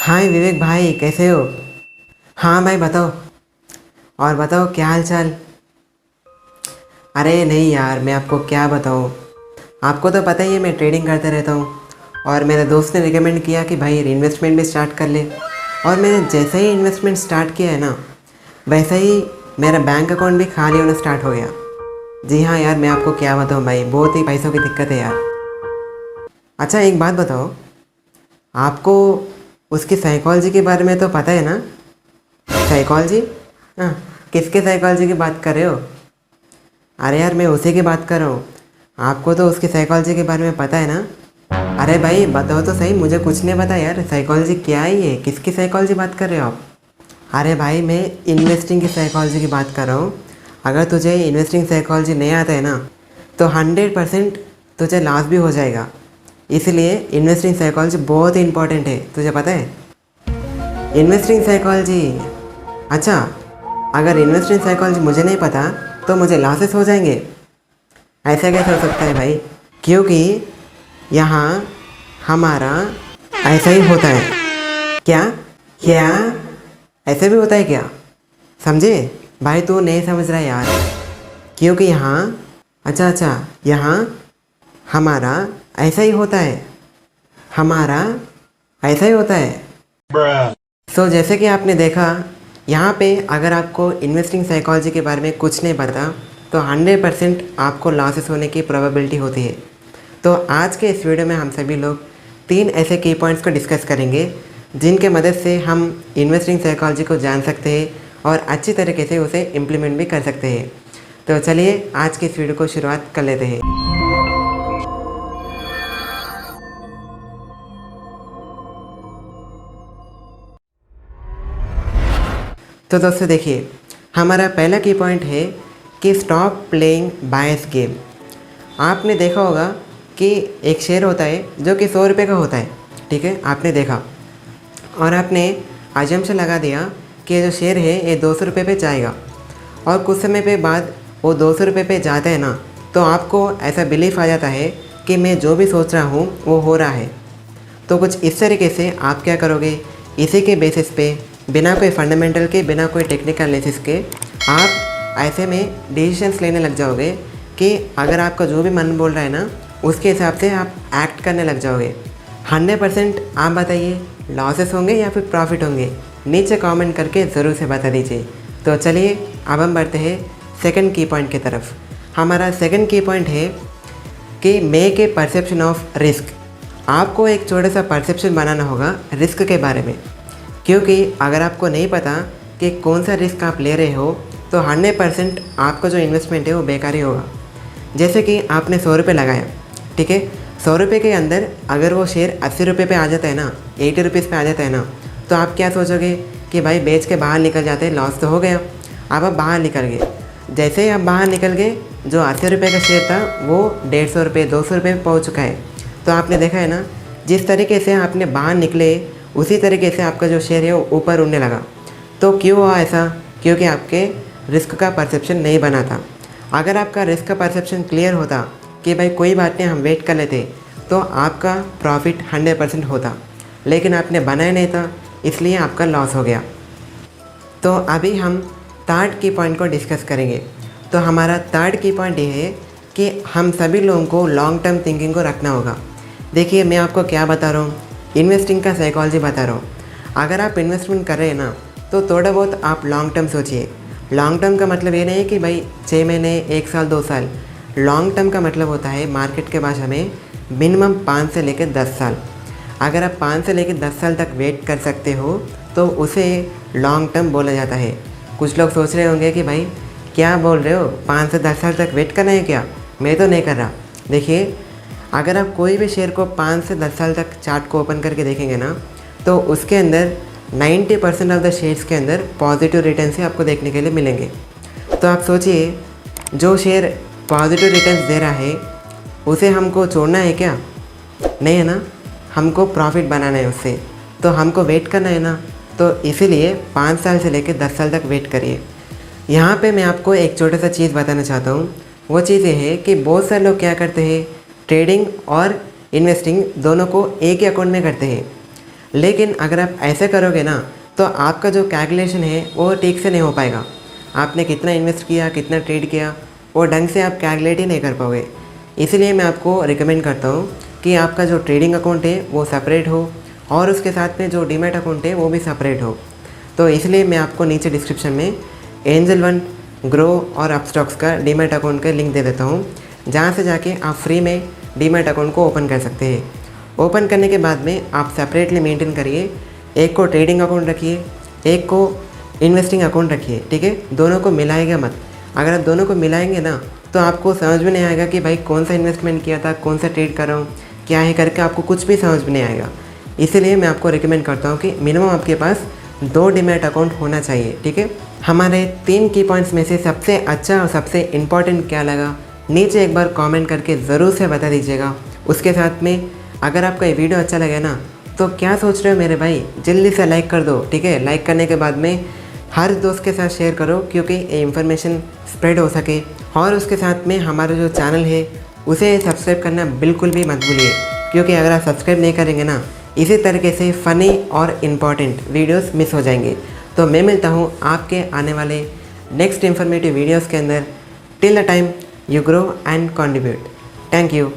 हाय विवेक भाई, कैसे हो? हाँ भाई, बताओ। और बताओ, क्या हाल चाल? अरे नहीं यार, मैं आपको क्या बताऊँ। आपको तो पता ही है, मैं ट्रेडिंग करते रहता हूँ। और मेरे दोस्त ने रिकमेंड किया कि भाई इन्वेस्टमेंट भी स्टार्ट कर ले। और मैंने जैसे ही इन्वेस्टमेंट स्टार्ट किया है ना, वैसे ही मेरा बैंक अकाउंट भी खाली होना स्टार्ट हो गया। जी हाँ यार, मैं आपको क्या बताऊँ भाई, बहुत ही पैसों की दिक्कत है यार। अच्छा, एक बात बताओ। आपको उसकी साइकोलॉजी के बारे में तो पता है ना? साइकोलॉजी? हाँ। किसके साइकोलॉजी की बात कर रहे हो? अरे यार, मैं उसी की बात कर रहा हूँ। आपको तो उसकी साइकोलॉजी के बारे में पता है ना? अरे भाई बताओ तो सही, मुझे कुछ नहीं पता यार, साइकोलॉजी क्या है ये? किसकी साइकोलॉजी बात कर रहे हो आप? अरे भाई, मैं इन्वेस्टिंग की साइकोलॉजी की बात कर रहा हूँ। अगर तुझे इन्वेस्टिंग साइकोलॉजी नहीं आता है ना, तो 100% तुझे लॉस भी हो जाएगा। इसलिए इन्वेस्टिंग साइकोलॉजी बहुत ही इंपॉर्टेंट है, तुझे पता है? Investing psychology? अच्छा। अगर इन्वेस्टिंग साइकोलॉजी मुझे नहीं पता, तो मुझे लॉसेस हो जाएंगे? ऐसा कैसे हो सकता है भाई? क्योंकि यहाँ हमारा ऐसा ही होता है। क्या? क्या? ऐसे भी होता है क्या? समझे? भाई तू नहीं समझ रहा यार। क्योंकि यहाँ, अच्छा अच्छा, यहाँ हमारा ऐसा ही होता है। हमारा ऐसा ही होता है। जैसे कि आपने देखा, यहाँ पे अगर आपको इन्वेस्टिंग साइकोलॉजी के बारे में कुछ नहीं पता, तो 100% आपको लॉसेस होने की प्रोबेबिलिटी होती है। तो आज के इस वीडियो में हम सभी लोग 3 ऐसे की पॉइंट्स को डिस्कस करेंगे, जिनके मदद से हम इन्वेस्टिंग साइकोलॉजी को जान सकते हैं और अच्छी तरीके से उसे इम्प्लीमेंट भी कर सकते हैं। तो चलिए आज के इस वीडियो को शुरुआत कर लेते हैं। तो दोस्तों देखिए, हमारा पहला की पॉइंट है कि स्टॉप प्लेइंग बायस गेम। आपने देखा होगा कि एक शेयर होता है जो कि 100 रुपये का होता है, ठीक है? आपने देखा और आपने अजम्पशन लगा दिया कि जो शेयर है ये 200 रुपये पे जाएगा। और कुछ समय पे बाद वो 200 रुपये पे जाता है ना, तो आपको ऐसा बिलीफ आ जाता है कि मैं जो भी सोच रहा हूँ वो हो रहा है। तो कुछ इस तरीके से आप क्या करोगे, इसी के बेसिस पे, बिना कोई फंडामेंटल के, बिना कोई टेक्निकल एनालिसिस के, आप ऐसे में डिसीजंस लेने लग जाओगे कि अगर आपका जो भी मन बोल रहा है ना, उसके हिसाब से आप एक्ट करने लग जाओगे। 100% आप बताइए, लॉसेस होंगे या फिर प्रॉफिट होंगे? नीचे कमेंट करके ज़रूर से बता दीजिए। तो चलिए अब हम बढ़ते हैं सेकंड की पॉइंट की तरफ। हमारा सेकंड की पॉइंट है कि make a perception of risk. आपको एक छोटा सा परसेप्शन बनाना होगा रिस्क के बारे में, क्योंकि अगर आपको नहीं पता कि कौन सा रिस्क आप ले रहे हो, तो 100% आपका जो इन्वेस्टमेंट है वो बेकार ही होगा। जैसे कि आपने 100 रुपये लगाया, ठीक है? 100 रुपये के अंदर अगर वो शेयर 80 रुपये पे आ जाता है ना, 80 रुपीज़ पे आ जाता है ना, तो आप क्या सोचोगे कि भाई बेच के बाहर निकल जाते, लॉस तो हो गया। अब आप बाहर निकल गए। जैसे ही आप बाहर निकल गए, जो 80 रुपये का शेयर था वो 150 रुपये, 200 रुपये पे पहुँच चुका है। तो आपने देखा है ना, जिस तरीके से आपने बाहर निकले, उसी तरीके से आपका जो शेयर है वो ऊपर उड़ने लगा। तो क्यों हुआ ऐसा? क्योंकि आपके रिस्क का परसेप्शन नहीं बना था। अगर आपका रिस्क का परसेप्शन क्लियर होता कि भाई कोई बात नहीं, हम वेट कर लेते, तो आपका प्रॉफिट 100% होता। लेकिन आपने बनाया नहीं था, इसलिए आपका लॉस हो गया। तो अभी हम थर्ड की पॉइंट को डिस्कस करेंगे। तो हमारा थर्ड की पॉइंट ये है कि हम सभी लोगों को लॉन्ग टर्म थिंकिंग को रखना होगा। देखिए, मैं आपको क्या बता रहा हूँ, इन्वेस्टिंग का साइकोलॉजी बता रहा हूँ। अगर आप इन्वेस्टमेंट कर रहे हैं ना, तो थोड़ा बहुत आप लॉन्ग टर्म सोचिए। लॉन्ग टर्म का मतलब ये नहीं है कि भाई 6 महीने, 1 साल, 2 साल। लॉन्ग टर्म का मतलब होता है मार्केट के भाषा में मिनिमम 5 से लेकर 10 साल। अगर आप 5 से लेकर 10 साल तक वेट कर सकते हो, तो उसे लॉन्ग टर्म बोला जाता है। कुछ लोग सोच रहे होंगे कि भाई क्या बोल रहे हो, 5 से 10 साल तक वेट करना है क्या? मैं तो नहीं कर रहा। देखिए, अगर आप कोई भी शेयर को 5 से 10 साल तक चार्ट को ओपन करके देखेंगे ना, तो उसके अंदर 90% ऑफ द शेयर्स के अंदर पॉजिटिव रिटर्न्स ही आपको देखने के लिए मिलेंगे। तो आप सोचिए, जो शेयर पॉजिटिव रिटर्न्स दे रहा है, उसे हमको छोड़ना है क्या? नहीं है ना, हमको प्रॉफिट बनाना है उससे। तो हमको वेट करना है ना, तो इसीलिए 5 साल से लेकर 10 साल तक वेट करिए। यहाँ पे मैं आपको एक छोटा सा चीज़ बताना चाहता हूँ। वो चीज़ ये है कि बहुत सारे लोग क्या करते हैं, ट्रेडिंग और इन्वेस्टिंग दोनों को एक ही अकाउंट में करते हैं। लेकिन अगर आप ऐसे करोगे ना तो आपका जो कैलकुलेशन है वो ठीक से नहीं हो पाएगा। आपने कितना इन्वेस्ट किया, कितना ट्रेड किया, वो ढंग से आप कैलकुलेट ही नहीं कर पाओगे। इसलिए मैं आपको रिकमेंड करता हूँ कि आपका जो ट्रेडिंग अकाउंट है वो सेपरेट हो और उसके साथ में जो डीमैट अकाउंट है वो भी सेपरेट हो। तो इसलिए मैं आपको नीचे डिस्क्रिप्शन में एंजल वन, ग्रो और अपस्टॉक्स का डीमैट अकाउंट का लिंक दे देता हूँ, जहाँ से जाके आप फ्री में डीमैट अकाउंट को ओपन कर सकते हैं। ओपन करने के बाद में आप सेपरेटली मेंटेन करिए, एक को ट्रेडिंग अकाउंट रखिए, एक को इन्वेस्टिंग अकाउंट रखिए, ठीक है। दोनों को मिलाएगा मत। अगर आप दोनों को मिलाएंगे ना तो आपको समझ में नहीं आएगा कि भाई कौन सा इन्वेस्टमेंट किया था, कौन सा ट्रेड कर रहा हूँ, क्या है करके आपको कुछ भी समझ में नहीं आएगा। इसीलिए मैं आपको रिकमेंड करता हूँ कि मिनिमम आपके पास 2 डीमैट अकाउंट होना चाहिए, ठीक है। हमारे 3 की पॉइंट्स में से सबसे अच्छा और सबसे इम्पॉर्टेंट क्या लगा नीचे एक बार कमेंट करके ज़रूर से बता दीजिएगा। उसके साथ में अगर आपका ये वीडियो अच्छा लगे ना तो क्या सोच रहे हो मेरे भाई, जल्दी से लाइक कर दो, ठीक है। लाइक करने के बाद में हर दोस्त के साथ शेयर करो क्योंकि ये इन्फॉर्मेशन स्प्रेड हो सके। और उसके साथ में हमारा जो चैनल है उसे सब्सक्राइब करना बिल्कुल भी मत भूलिए, क्योंकि अगर आप सब्सक्राइब नहीं करेंगे ना इसी तरीके से फ़नी और इम्पॉर्टेंट वीडियोस मिस हो जाएंगे। तो मैं मिलता हूँ आपके आने वाले नेक्स्ट इन्फॉर्मेटिव वीडियोस के अंदर। Till the time you grow and contribute. Thank you.